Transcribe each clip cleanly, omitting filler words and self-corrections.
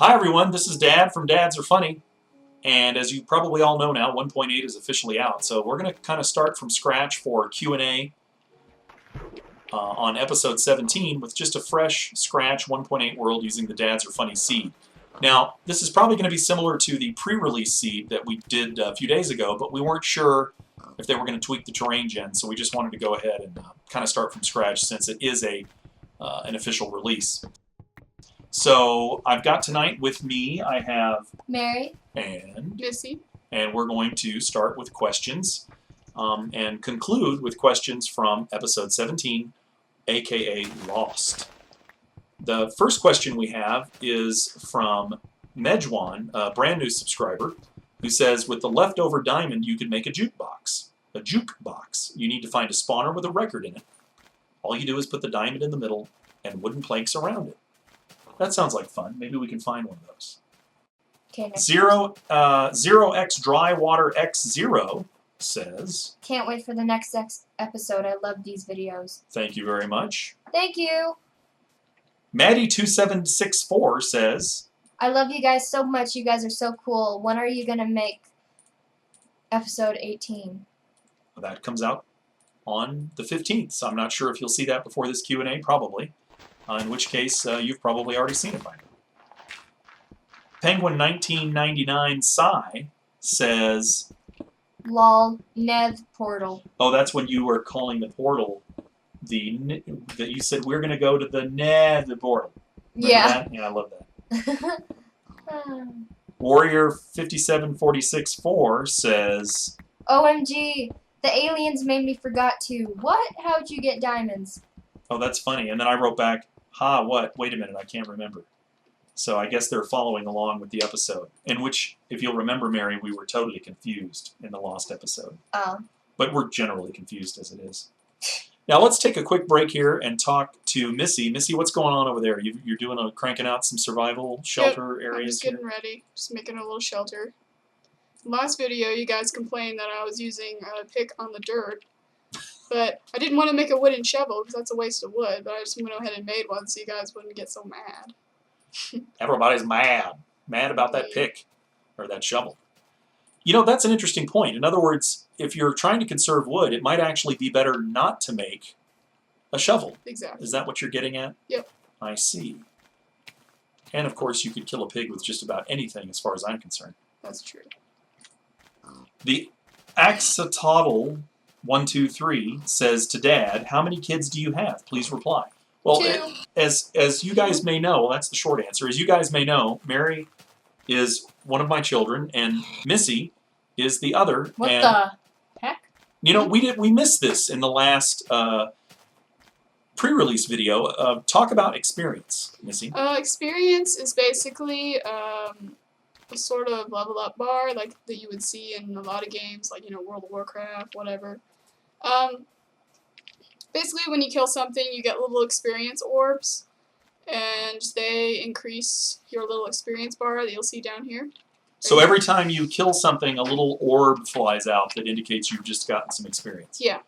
Hi everyone, this is Dad from Dads Are Funny, and as you probably all know now, 1.8 is officially out, so we're going to kind of start from scratch for Q&A on episode 17 with just a fresh scratch 1.8 world using the Dads Are Funny seed. Now, this is probably going to be similar to the pre-release seed that we did a few days ago, but we weren't sure if they were going to tweak the terrain gen, so we just wanted to go ahead and kind of start from scratch since it is an official release. So I've got tonight with me, I have Mary and Missy, and we're going to start with questions and conclude with questions from episode 17, aka Lost. The first question we have is from Mejwan, a brand new subscriber, who says, with the leftover diamond you could make a jukebox. A jukebox. You need to find a spawner with a record in it. All you do is put the diamond in the middle and wooden planks around it. That sounds like fun. Maybe we can find one of those. okay, Zero X Dry Water X0 says, can't wait for the next episode. I love these videos. thank you very much. Thank you. Maddie2764 says, I love you guys so much. You guys are so cool. When are you gonna make episode 18? that comes out on the 15th, so I'm not sure if you'll see that before this Q&A, probably. In which case, you've probably already seen it by now. Penguin1999 Psy says, Lol, Nev portal. oh, that's when you were calling the portal, that you said we're going to go to the nether portal. Remember Yeah. that? Yeah, I love that. Warrior57464 says, OMG, the aliens made me forgot to. What? How'd you get diamonds? oh, that's funny. And then I wrote back, ha, what? Wait a minute, I can't remember. So I guess they're following along with the episode, in which, if you'll remember, Mary, we were totally confused in the Lost episode. Oh. But we're generally confused as it is. Now let's take a quick break here and talk to Missy. Missy, what's going on over there? You're doing cranking out some survival shelter areas I'm just getting ready. Just making a little shelter. Last video, you guys complained that I was using a pick on the dirt. But I didn't want to make a wooden shovel because that's a waste of wood. But I just went ahead and made one so you guys wouldn't get so mad. Everybody's mad. Mad about that pick or that shovel. You know, that's an interesting point. In other words, if you're trying to conserve wood, it might actually be better not to make a shovel. Exactly. Is that what you're getting at? Yep. I see. And of course, you could kill a pig with just about anything as far as I'm concerned. That's true. The Axolotl123 says to Dad, how many kids do you have? Please reply. Well, 2. as you guys may know, well, that's the short answer. As you guys may know, Mary is one of my children, and Missy is the other. What and, the heck? you know, we missed this in the last pre-release video. Talk about experience, Missy. Experience is basically a sort of level up bar like that you would see in a lot of games, like, you know, World of Warcraft, whatever. Basically, when you kill something, you get little experience orbs, and they increase your little experience bar that you'll see down here. So every time you kill something, a little orb flies out that indicates you've just gotten some experience. Yeah.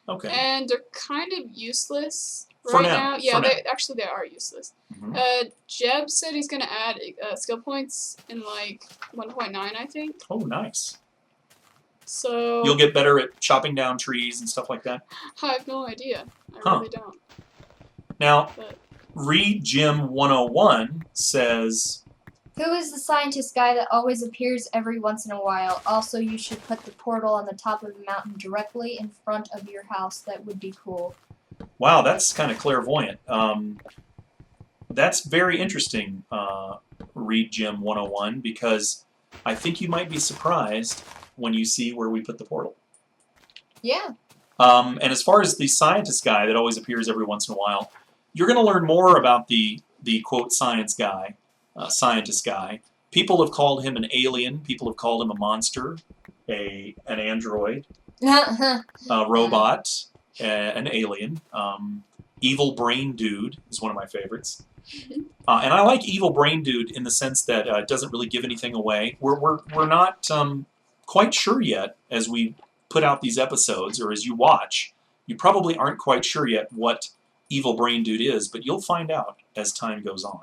Okay. And they're kind of useless For right now. Yeah, For now. actually they are useless. Mhm. Jeb said he's going to add skill points in like 1.9, I think. Oh, nice. So You'll get better at chopping down trees and stuff like that? I have no idea. I Huh. really don't. Now, But ReadJim101 says, Who is the scientist guy that always appears every once in a while? Also, you should put the portal on the top of the mountain directly in front of your house. That would be cool. wow, that's kind of clairvoyant. That's very interesting, ReadJim101, because I think you might be surprised when you see where we put the portal. Yeah. And as far as the scientist guy that always appears every once in a while, you're going to learn more about the quote scientist guy. People have called him an alien. People have called him a monster, an android, a robot, an alien. Evil Brain Dude is one of my favorites. And I like Evil Brain Dude in the sense that it doesn't really give anything away. We're not quite sure yet as we put out these episodes, or as you watch. You probably aren't quite sure yet what Evil Brain Dude is, but you'll find out as time goes on.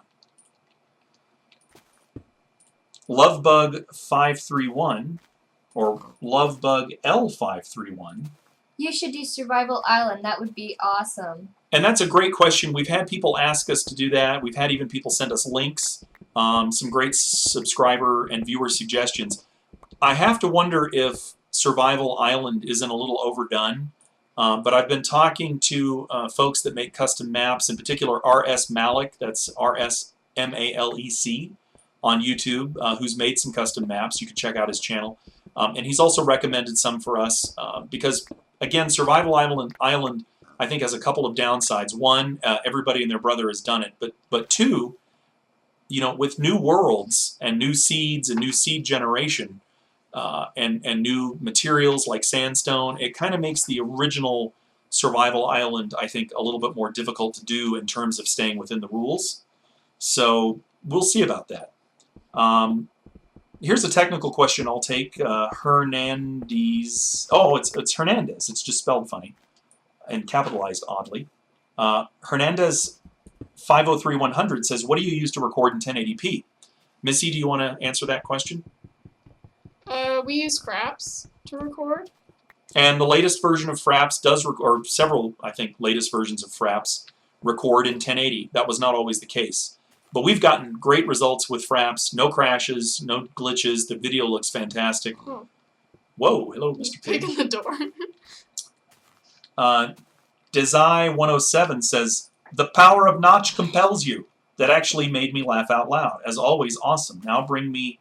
Lovebug531 or Lovebug L531. You should do Survival Island. That would be awesome. And that's a great question. We've had people ask us to do that. We've had even people send us links, some great subscriber and viewer suggestions. I have to wonder if Survival Island isn't a little overdone. But I've been talking to folks that make custom maps, in particular R.S. Malik, that's R.S.M.A.L.E.C. on YouTube, who's made some custom maps. You can check out his channel. And he's also recommended some for us because, again, Survival Island, I think, has a couple of downsides. One, everybody and their brother has done it. But two, with new worlds and new seeds and new seed generation, and new materials like sandstone, it kind of makes the original Survival Island, I think, a little bit more difficult to do in terms of staying within the rules. So we'll see about that. Here's a technical question I'll take. Hernandez. Oh, it's Hernandez. It's just spelled funny and capitalized oddly. Hernandez 503100 says, "What do you use to record in 1080p?" Missy, do you want to answer that question? We use Fraps to record. And the latest version of Fraps does, or several, I think, latest versions of Fraps record in 1080. That was not always the case. But we've gotten great results with Fraps. No crashes, no glitches. The video looks fantastic. Oh. Whoa, hello, Mr. Pig. Picking the door. Desai107 says, "The power of Notch compels you." That actually made me laugh out loud. As always, awesome. Now bring me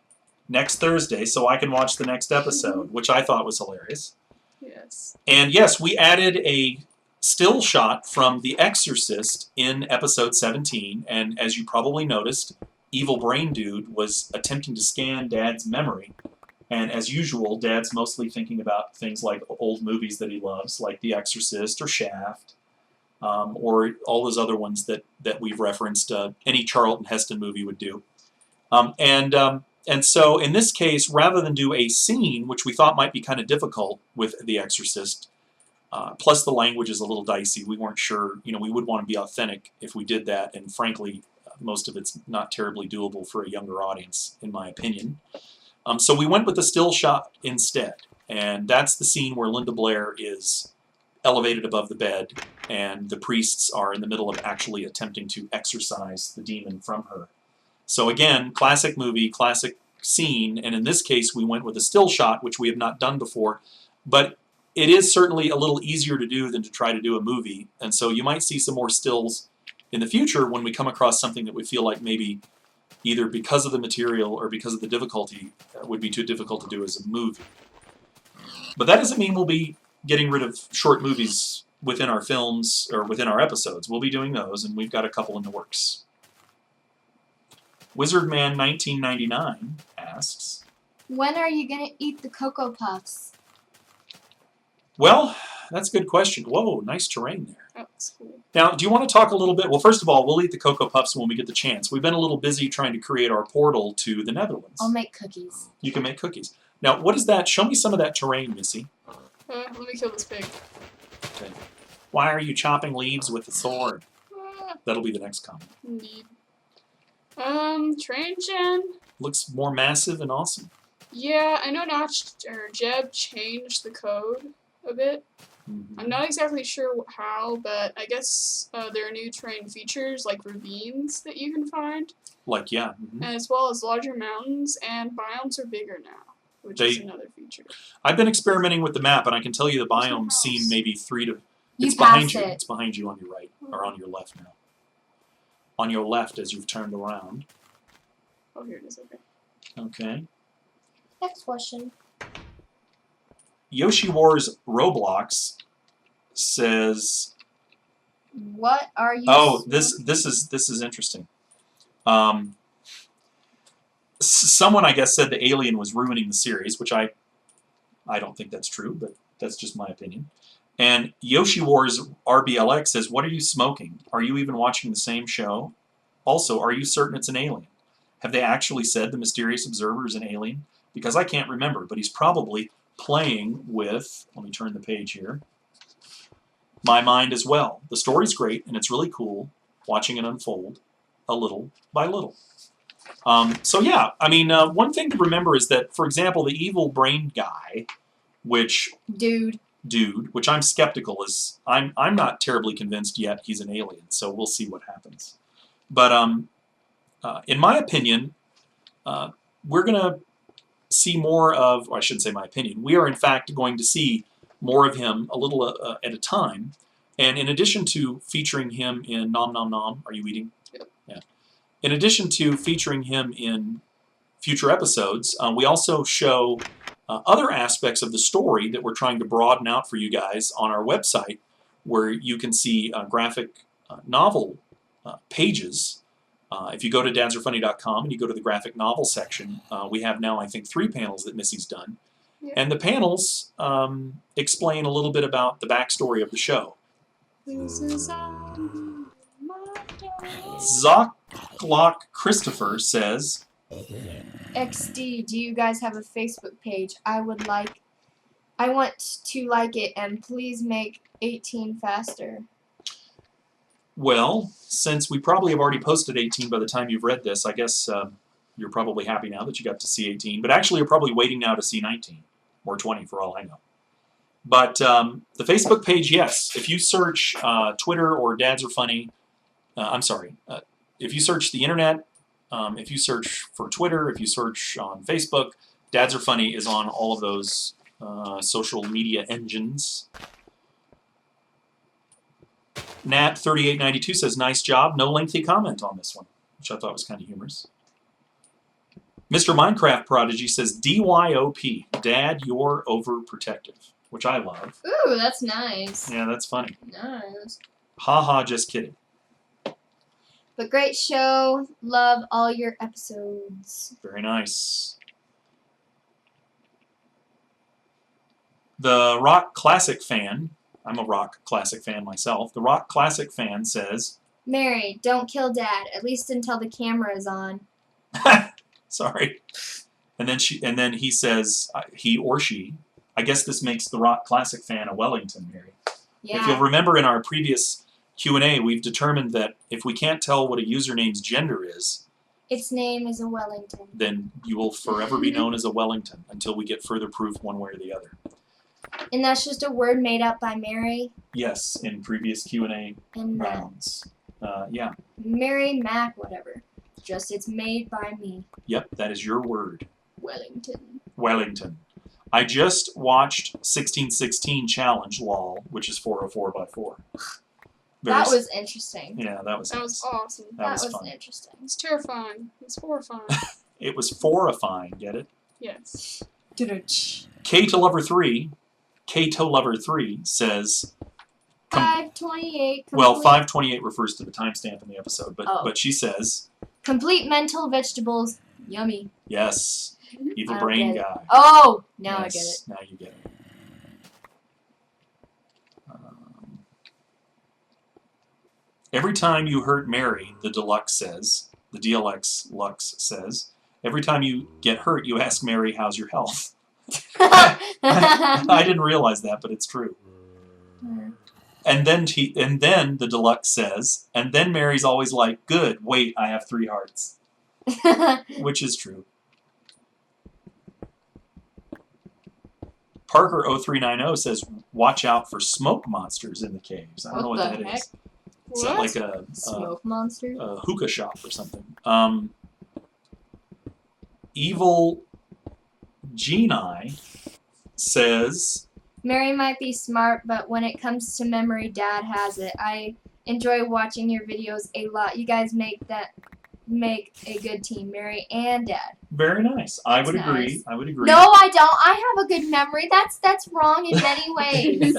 next Thursday so I can watch the next episode, which I thought was hilarious. Yes. And yes, we added a still shot from The Exorcist in episode 17, and as you probably noticed, Evil Brain Dude was attempting to scan Dad's memory. And as usual, Dad's mostly thinking about things like old movies that he loves, like The Exorcist or Shaft, or all those other ones that we've referenced. Any Charlton Heston movie would do. And so in this case, rather than do a scene, which we thought might be kind of difficult with The Exorcist, plus the language is a little dicey, we weren't sure, we would want to be authentic if we did that, and frankly, most of it's not terribly doable for a younger audience, in my opinion. So we went with the still shot instead, and that's the scene where Linda Blair is elevated above the bed, and the priests are in the middle of actually attempting to exorcise the demon from her. So again, classic movie, classic scene, and in this case we went with a still shot, which we have not done before, but it is certainly a little easier to do than to try to do a movie, and so you might see some more stills in the future when we come across something that we feel like maybe either because of the material or because of the difficulty would be too difficult to do as a movie. But that doesn't mean we'll be getting rid of short movies within our films or within our episodes. We'll be doing those, and we've got a couple in the works. Wizardman1999 asks, When are you going to eat the Cocoa Puffs? well, that's a good question. Whoa, nice terrain there. That's cool. Now, do you want to talk a little bit? Well, first of all, we'll eat the Cocoa Puffs when we get the chance. We've been a little busy trying to create our portal to the Netherlands. I'll make cookies. You can make cookies. Now, what is that? Show me some of that terrain, Missy. Let me kill this pig. Okay. Why are you chopping leaves with a sword? Ah, That'll be the next comment. indeed. Train gen. Looks more massive and awesome. Yeah, I know Jeb changed the code a bit. I'm not exactly sure how, but I guess there are new terrain features like ravines that you can find. Like, yeah. And as well as larger mountains, and biomes are bigger now, which is another feature. I've been experimenting with the map, and I can tell you the There's no biomes house. seem maybe 3 to... You It's behind passed you. it. It's behind you on your right, or on your left now. On your left as you've turned around. Oh, here it is, okay. Okay. Next question. Yoshi Wars Roblox says... What are you... Oh, this is interesting. Someone, I guess, said the alien was ruining the series, which I don't think that's true, but that's just my opinion. And Yoshi Wars RBLX says, "What are you smoking? Are you even watching the same show? Also, are you certain it's an alien? Have they actually said the mysterious observer is an alien? Because I can't remember, but he's probably playing with," let me turn the page here, "my mind as well. The story's great, and it's really cool watching it unfold a little by little." So yeah, I mean, one thing to remember is that, for example, the evil brain guy, which Dude. which I'm skeptical is, I'm not terribly convinced yet he's an alien. So we'll see what happens. But in my opinion, we're gonna see more of, or I shouldn't say my opinion. We are in fact going to see more of him a little at a time. And in addition to featuring him in Nom Nom Nom, are you eating? Yep. Yeah. In addition to featuring him in future episodes, we also show other aspects of the story that we're trying to broaden out for you guys on our website, where you can see graphic novel pages. If you go to dadsRfunny.com and you go to the graphic novel section, we have now, I think, 3 panels that Missy's done. Yeah. And the panels explain a little bit about the backstory of the show. This is my Zocklock Christopher says, XD, do you guys have a Facebook page? I want to like it, and please make 18 faster. well, since we probably have already posted 18 by the time you've read this, I guess you're probably happy now that you got to see 18. But actually, you're probably waiting now to see 19 or 20 for all I know. But the Facebook page, yes. If you search Twitter or dadsRfunny, if you search the internet, if you search for Twitter, if you search on Facebook, dadsRfunny is on all of those social media engines. Nat3892 says, nice job. No lengthy comment on this one, which I thought was kind of humorous. Mr. Minecraft Prodigy says, DYOP, Dad, you're overprotective, which I love. Ooh, that's nice. Yeah, that's funny. Nice. Haha, just kidding. But great show. Love all your episodes. Very nice. The Rock Classic fan, I'm a Rock Classic fan myself. The Rock Classic fan says, Mary, don't kill Dad, at least until the camera is on. sorry. And then he says, he or she, I guess this makes the Rock Classic fan a Wellington, Mary. Yeah. If you'll remember in our previous Q&A, we've determined that if we can't tell what a username's gender is, Its name is a Wellington. then you will forever be known as a Wellington until we get further proof one way or the other. And that's just a word made up by Mary Yes, in previous Q&A and Matt. rounds. Yeah, Mary, Mac, whatever. Just it's made by me. yep, that is your word. Wellington. Wellington. I just watched 1616 Challenge, lol, which is 404 by 4. That was interesting. Yeah, that was awesome. That was fun. interesting. It's terrifying. It's horrifying. It was horrifying, get it? Yes. K2Lover3 says, 528. well, 528 refers to the timestamp in the episode, but she says, Complete mental vegetables. Yummy. yes, evil I don't brain get it. guy. Oh, now I get it. Yes, now you get it. Every time you hurt Mary, the DLX Lux says, every time you get hurt, you ask Mary, how's your health? I didn't realize that, but it's true. And then the Deluxe says, and then Mary's always like, good, wait, I have 3 hearts. Which is true. Parker0390 says, watch out for smoke monsters in the caves. I don't know what that heck? is. Is that like a Smoke monster? a hookah shop or something? Evil Genie says, Mary might be smart, but when it comes to memory, Dad has it. I enjoy watching your videos a lot. You guys make a good team, Mary and Dad. very nice. I would agree. Nice. I would agree. No, I don't. I have a good memory. That's wrong in many ways.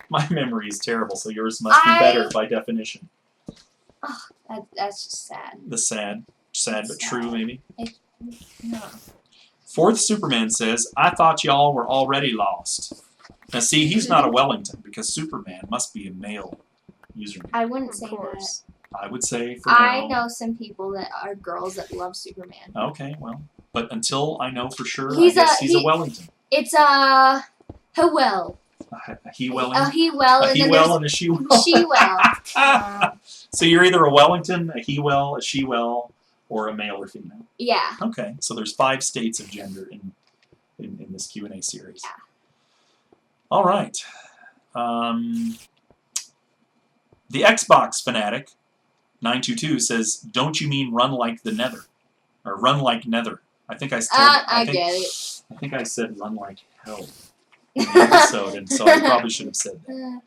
My memory is terrible, so yours must be better by definition. That's just sad. The sad but true, maybe. No. Fourth Superman says, I thought y'all were already lost. Now see, he's not a Wellington, because Superman must be a male username. I wouldn't Of say course. I would say for I now. know some people that are girls that love Superman. Okay, well, but until I know for sure, He's I guess he's a Wellington. It's a Hewell. A he-welling? A Hewell, A and then he-well and a she-well? She-well. So you're either a Wellington, a he-well, a she-well, or a male or female? Yeah. Okay, so there's 5 states of gender in this Q&A series. Yeah. All right. The Xbox fanatic 922 says, "Don't you mean run like the Nether, or run like Nether?" I think I still. I get it. I think I said run like hell in the episode, and so I probably should have said that.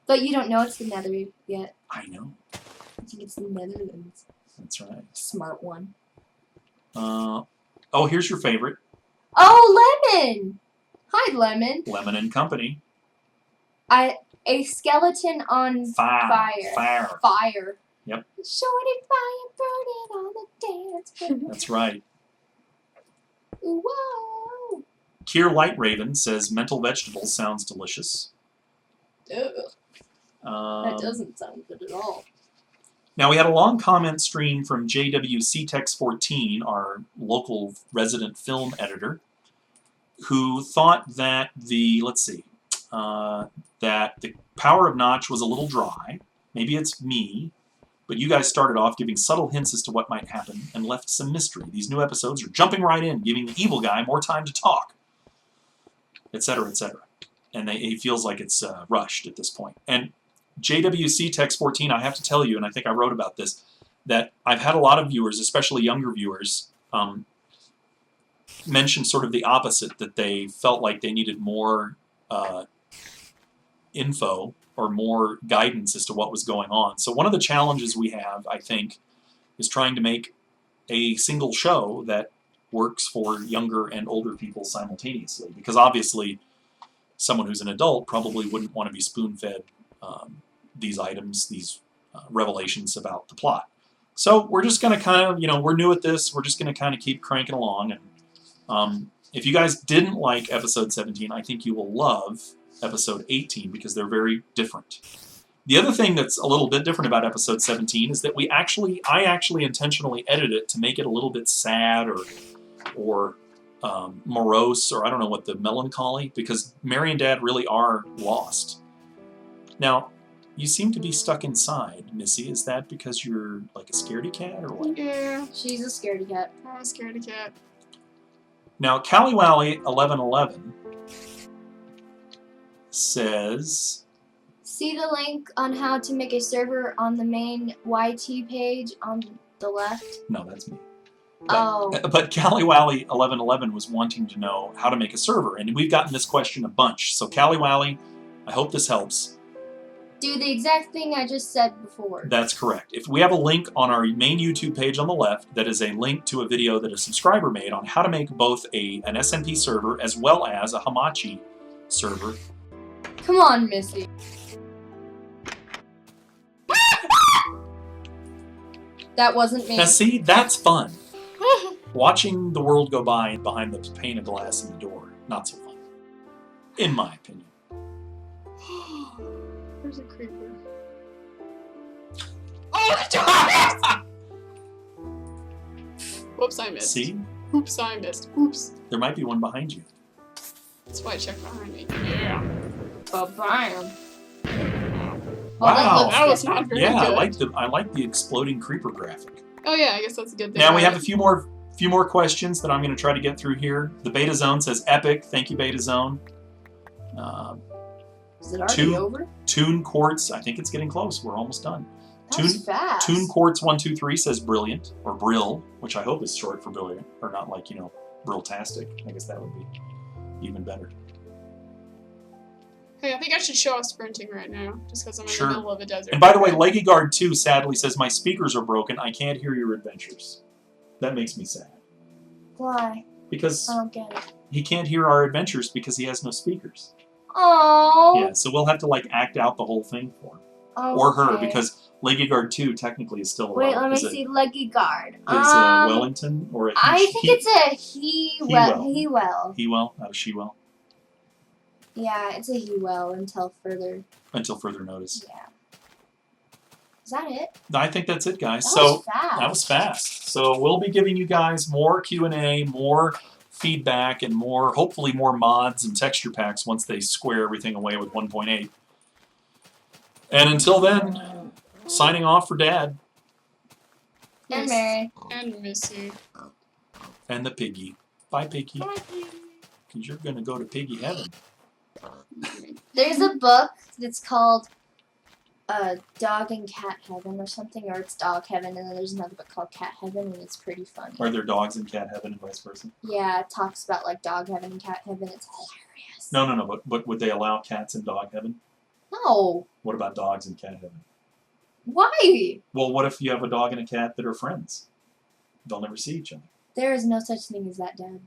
But you don't know it's the Nether yet. I know. I think it's the Netherlands. That's right. Smart one. Oh, here's your favorite. Oh, Lemon! Hi, Lemon. Lemon and Company. A skeleton on fire. Fire. Yep. Shorty fire burning on the dance floor. That's right. Whoa. Kier Light Raven says mental vegetables sounds delicious. Ugh. That doesn't sound good at all. Now, we had a long comment stream from JWCTex14, our local resident film editor, who thought that that the Power of Notch was a little dry. Maybe it's me, but you guys started off giving subtle hints as to what might happen and left some mystery. These new episodes are jumping right in, giving the evil guy more time to talk, etc., etc. And he feels like it's rushed at this point. And JWCTex14, I have to tell you, and I think I wrote about this, that I've had a lot of viewers, especially younger viewers, mention sort of the opposite, that they felt like they needed more info or more guidance as to what was going on. So one of the challenges we have, I think, is trying to make a single show that works for younger and older people simultaneously. Because obviously, someone who's an adult probably wouldn't want to be spoon-fed these items, these revelations about the plot. So we're just going to kind of, we're new at this, we're just going to kind of keep cranking along. And if you guys didn't like episode 17, I think you will love episode 18 because they're very different. The other thing that's a little bit different about episode 17 is that I actually intentionally edited it to make it a little bit sad or morose, or I don't know what the melancholy, because Mary and Dad really are lost. Now, you seem to be stuck inside, Missy. Is that because you're like a scaredy cat or what? Yeah. She's a scaredy cat. I'm a scaredy cat. Now, Callywally1111 says... See the link on how to make a server on the main YT page on the left? No, that's me. But Callywally1111 was wanting to know how to make a server, and we've gotten this question a bunch. So Callywally, I hope this helps. Do the exact thing I just said before. That's correct. If we have a link on our main YouTube page on the left that is a link to a video that a subscriber made on how to make both an SMP server as well as a Hamachi server. Come on, Missy. That wasn't me. Now see, that's fun. Watching the world go by behind the pane of glass in the door, not so fun. In my opinion. There's a creeper. Oh, whoops, I missed. See? Oops, I missed. Oops. There might be one behind you. That's why I checked behind me. Yeah. Bam. Wow. That was not very Yeah, good. I like the exploding creeper graphic. Oh yeah, I guess that's a good thing. Now we have a few more questions that I'm going to try to get through here. The Beta Zone says epic. Thank you, Beta Zone. Is it already over? Toon Quartz, I think it's getting close. We're almost done. That was fast. Toon Quartz 123 says brilliant, or brill, which I hope is short for brilliant, or not like, briltastic. I guess that would be even better. Hey, I think I should show off sprinting right now, just because I'm in the middle of a desert. And by the way, Leggy Guard 2 sadly says, my speakers are broken. I can't hear your adventures. That makes me sad. Why? Because I don't get it. he can't hear our adventures because he has no speakers. Oh. Yeah, so we'll have to act out the whole thing for him. Okay. Or her, because Leggy Guard 2 technically is still alive. Wait, let me see. Leggy Guard. Is Wellington or a I think it's a Hewell. Hewell, not a Shewell. Yeah, it's a Hewell until further notice. Yeah. Is that it? I think that's it, guys. That was fast. So we'll be giving you guys more Q&A, more feedback, and hopefully more mods and texture packs once they square everything away with 1.8. And until then, signing off for Dad. And Miss Mary. and Missy. And the piggy. Bye, piggy. Bye. Because you're going to go to piggy heaven. There's a book that's called Dog and Cat Heaven or something, or it's Dog Heaven, and then there's another book called Cat Heaven, and it's pretty funny. Are there dogs in cat heaven and vice versa? Yeah, it talks about like Dog Heaven and Cat Heaven. It's hilarious. No. But would they allow cats in dog heaven? No. What about dogs in cat heaven? Why? Well, what if you have a dog and a cat that are friends? They'll never see each other. There is no such thing as that, Dad.